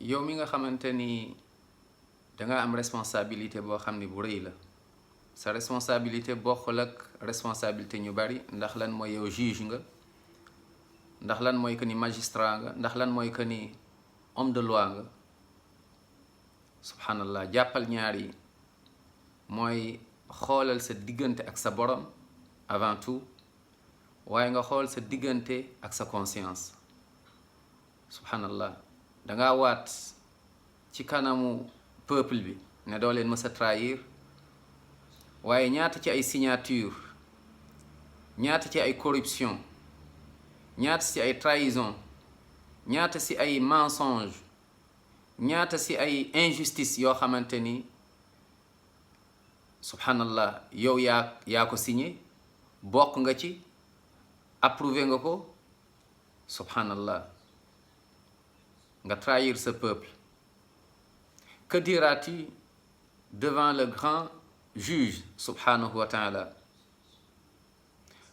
yow mi nga xamante ni danga am responsabilité boo xam ni bu rëy la sa responsabilité bokkul ak responsabilité ñu bari ndax lan mooy yow juge nga ndax lan mooy que ni magistrat nga ndax lan mooy que ni homme de loi nga subhanallah jàppal ñaar yi mooy xoolal sa diggante ak sa borom avant tout waaye nga xool sa diggante ak sa conscience subhanallah danga waat ci kanamu peuple bi ne doo leen mës a trahir waaye ñaata ci ay signature ñaata ci ay corruption ñaata ci ay trahison ñaata ci ay mensonge ñaata ci ay injustice yoo xamante ni subhanallah yow yaa ko signé bokk nga ci approuvé nga ko subhanallah nga trahir ce peuple. Que diras-tu devant le grand juge subhanahu wa ta'ala?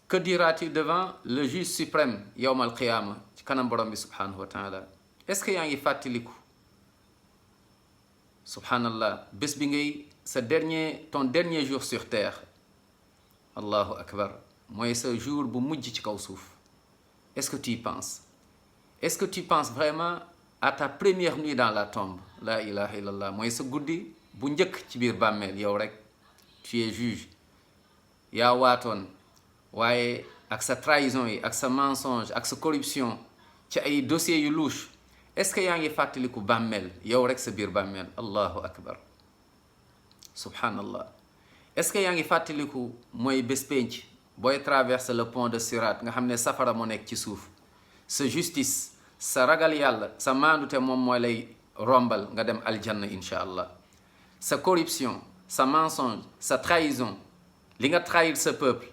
Que diras-tu devant le juge suprême yawm al-qiyama ci kanam borom bi subhanahu wa ta'ala? Est-ce que yaa ngi fàttaliku subhanallah bés bi ngay ton dernier jour sur terre? Allahu akbar, mooy sa jour bu mujj ci kaw suuf. Est-ce que tu y penses? Est-ce que tu penses vraiment à ta première nuit dans la tombe? La ilaha illallah, mooy sa guddi bu njëkk ci biir bàmmeel. Yow rek tu es juge, yaa waatoon waaye ak sa trahison yi ak sa mensonge ak sa corruption ci ay dossiers yu louche. Est-ce que yaa ngi fàttaliku bàmmeel yow rek sa biir bàmmeel? Allahu akbar, subhanallah. Est-ce que yaa ngi fàttaliku mooy bés penc booy traverser le pont de Sirat nga xam ne safara moo nekk ci suuf, sa justice sa ragal yàlla sa maandute moom mooy lay rombal nga dem aljanna insha allah. Sa corruption, sa mensonge, sa trahison, li nga trahir sa peuple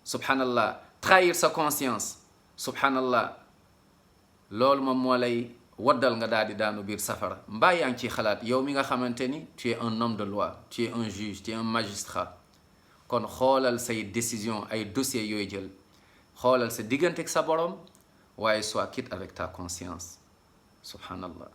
subhanallah, trahir sa conscience subhanallah, loolu moom moo lay waddal nga daal di daanu biir safara. Mbaa yaa ngi ciy xalaat yow mi nga xamante ni tu es un homme de loi, tu es un juge, tu es un magistrat. Kon xoolal say décision ay dossiers yooyu jël, xoolal sa diggante ak sa borom waaye sois quitte avec ta conscience subhanallah.